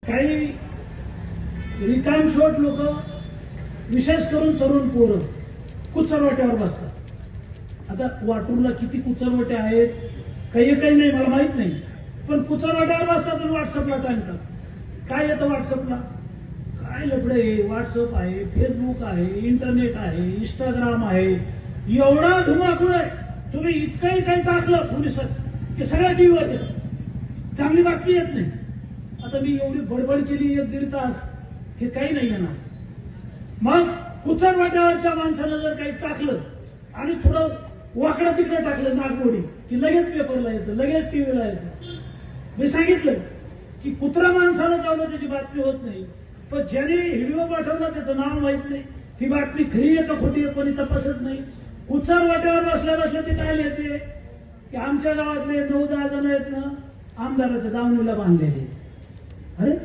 काही रिकामछोट लोक, विशेष करून तरुण पोरं कुचरवाट्यावर बसतात। आता वाटूरला किती कुचरवाटे आहेत काही नाही मला माहित नाही, पण कुचरवाट्यावर बसतात आणि व्हॉट्सअपला टाकतात। काय येतं व्हॉट्सअपला? काय लफडे आहे? व्हॉट्सअप आहे, फेसबुक आहे, इंटरनेट आहे, इंस्टाग्राम आहे, एवढा धुमाकूळ आहे। तुम्ही इतकंही काही टाकलं पोलिसात की सगळ्या टीव्हीवर येतं, चांगली बातमी येत नाही। आता मी एवढी बडबड केली 1-1.5 तास, हे काही नाही येणार। मग कुचरवाट्यावरच्या माणसानं जर काही टाकलं आणि थोडं वाकडं तिकडे टाकलं नागमोडी की लगेच पेपरला येतं, लगेच टीव्हीला येतं। मी सांगितलं की कुत्रा माणसानं लावलं त्याची बातमी होत नाही, पण ज्याने व्हिडिओ पाठवला त्याचं नाव माहित नाही, ती बातमी खरी आहे का खोटी आहे कोणी तपासत नाही। कुचरवाट्यावर बसल्या ते काय लिहिते की आमच्या गावातले 9-10 जण आहेत ना आमदाराच्या दावणीला बांधलेले। अरे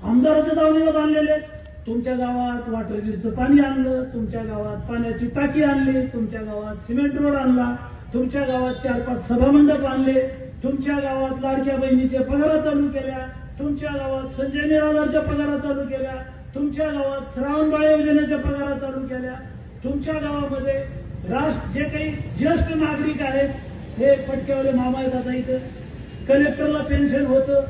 आमदाराच्या दावणीला बांधलेले, तुमच्या गावात वॉटर ग्रीडचं पाणी आणलं, तुमच्या गावात पाण्याची टाकी आणली, तुमच्या गावात सिमेंट रोड आणला, तुमच्या गावात 4-5 सभामंडप आणले, तुमच्या गावात लाडक्या बहिणीच्या पगारा चालू केल्या, तुमच्या गावात संजय निराधारच्या पगारा चालू केल्या, तुमच्या गावात श्रावणबाळ योजनेच्या पगारा चालू केल्या, तुमच्या गावामध्ये जे काही ज्येष्ठ नागरिक आहेत हे पटक्यावाले मामा आहेत। आता इथं कलेक्टरला पेन्शन होतं,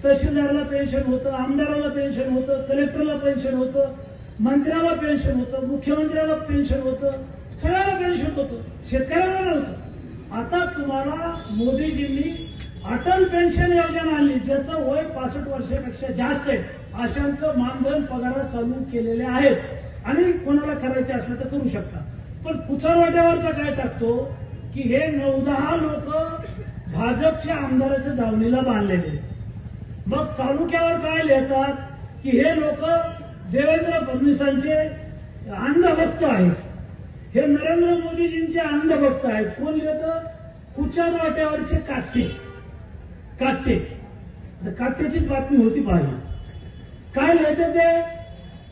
तहसीलदारला पेन्शन होतं, आमदाराला पेन्शन होतं, कलेक्टरला पेन्शन होतं, मंत्र्याला पेन्शन होतं, मुख्यमंत्र्याला पेन्शन होतं, सगळ्याला पेन्शन होतं, शेतकऱ्याला नव्हतं। आता तुम्हाला मोदीजींनी अटल पेन्शन योजना आणली, ज्याचं वय 65 वर्षापेक्षा जास्त आहे अशांचं मानधन पगार चालू केलेले आहेत आणि कोणाला करायचे असलं तर करू शकता। पण कुचरवाट्यावरचा काय टाकतो की हे 9-10 लोक भाजपच्या आमदाराच्या दावणीला बांधलेले। मग तालुक्यावर काय लिहितात की हे लोक देवेंद्र फडणवीसांचे अंधभक्त आहेत, हे नरेंद्र मोदीजींचे अंधभक्त आहेत। कोण लिहितं? कुचरवाट्यावरचे काटे। काट्याचीच बातमी होती पाहिजे। काय लिहितं ते?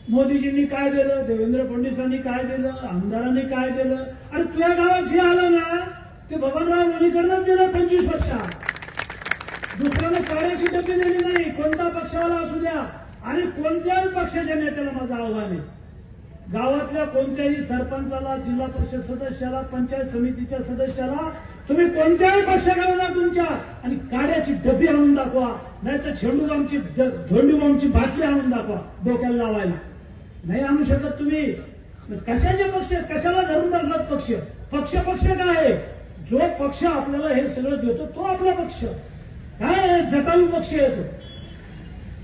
मोदीजींनी काय दिलं, देवेंद्र फडणवीसांनी काय दिलं, आमदारांनी काय दिलं। आणि तुझ्या गावात जे आलं ना ते बबनराव लोणीकरनंच दिलं 25 वर्षात। दुसऱ्याला कार्याची डबी दिली नाही, कोणता पक्षावाला असू द्या आणि कोणत्याही पक्षाच्या नेत्याला माझं आव्हान आहे, गावातल्या कोणत्याही सरपंचाला, जिल्हा परिषद सदस्याला, पंचायत समितीच्या सदस्याला तुम्ही कोणत्याही पक्षाला तुमच्या आणि कार्याची डबी आणून दाखवा, नाहीतर झेंडूबामची बाटली आणून दाखवा डोक्याला लावायला। नाही आणू शकत तुम्ही। कशाचे पक्ष, कशाला धरून टाकलात पक्ष? पक्ष काय आहे? जो पक्ष आपल्याला हे सगळं देतो तो आपला पक्ष। काय जटायू पक्ष येतो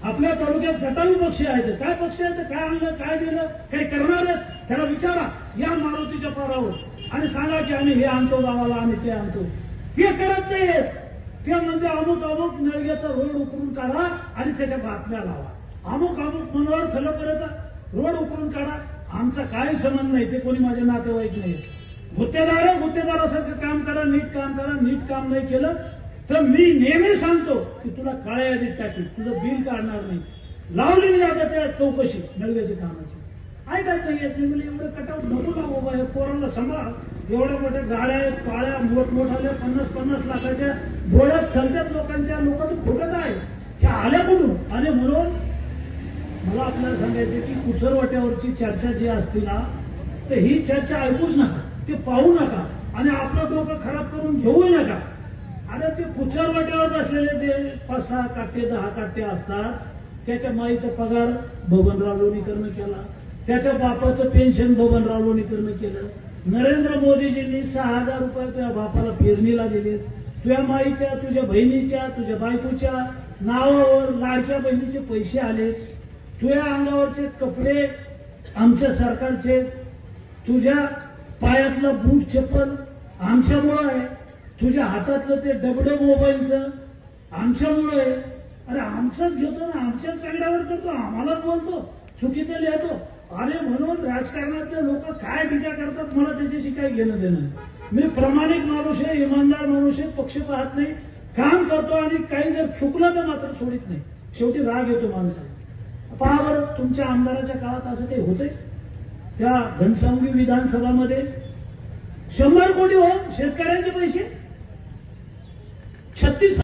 आपल्या तालुक्यात, जटायू पक्ष आहेत। काय पक्ष आहेत? काय आणलं, काय दिलं, काही करणार आहेत? त्याला विचारा या मारुतीच्या पारावर आणि सांगा की आम्ही हे आणतो गावाला, आम्ही ते आणतो। ते करत नाहीत, ते म्हणजे अमुक नळग्याचा रोड उकरून काढा आणि त्याच्या बातम्या लावा, अमुक मनोहर खलोकरचा रोड उकरून काढा। आमचा काही संबंध नाही, ते कोणी माझे नातेवाईक नाही। गुत्तेदारासारखं काम करा, नीट काम करा। नीट काम नाही केलं तर मी नेहमी सांगतो की तुला काळ्या यादीत टाकील, तुझं बिल काढणार नाही। लावली मी आता त्या चौकशी नळग्याच्या कामाची, ऐकायचं येत नाही म्हणजे एवढं कटाव नको ना बाबा, हे पोरांना सांभाळ। एवढ्या मोठ्या गाड्या आहेत, पाळ्या मोठमोठ्याल्या 50-50 लाखाच्या डोळ्यात सलत्यात लोकांच्या, लोकांचं फुटत आहे, हे आल्या कुठून? आणि म्हणून मला आपल्याला सांगायचं की कुचरवाट्यावरची चर्चा जी असते ना तर ही चर्चा ऐकूच नका, ते पाहू नका आणि आपलं डोकं खराब करून घेऊ नका। अरे ते कुचरवाट्यावर बसलेले ते 5-6 काटे 10 काटे असतात, त्याच्या माईचा पगार बबनराव लोणीकरनं केला, त्याच्या बापाचं पेन्शन बबनराव लोणीकरनं केलं। नरेंद्र मोदीजींनी 6,000 रुपये तुझ्या बापाला पेरणीला दिले, तुझ्या माईच्या, तुझ्या बहिणीच्या, तुझ्या बायकोच्या नावावर लाडक्या बहिणीचे पैसे आले, तुझ्या अंगावरचे कपडे आमच्या सरकारचे, तुझ्या पायातलं बूट चप्पल आमच्यामुळं आहे, तुझ्या हातातलं ते डबडं मोबाईलचं आमच्यामुळं आहे। अरे आमचंच घेतो ना, आमच्याच कागदावर करतो, आम्हालाच बोलतो, चुकीचं लिहितो। अरे म्हणून राजकारणातले लोक काय टीका करतात मला त्याच्याशी काही घेणं देणं नाही। मी प्रामाणिक माणूस आहे, इमानदार माणूस आहे, पक्ष पाहत नाही, काम करतो आणि काही जर चुकलं तर मात्र सोडित नाही। शेवटी राग येतो माणसाला। पहा बरं तुमच्या आमदाराच्या काळात असं काही होतंय? त्या घनसावंगी विधानसभामध्ये 100 कोटी हो शेतकऱ्यांचे पैसे 36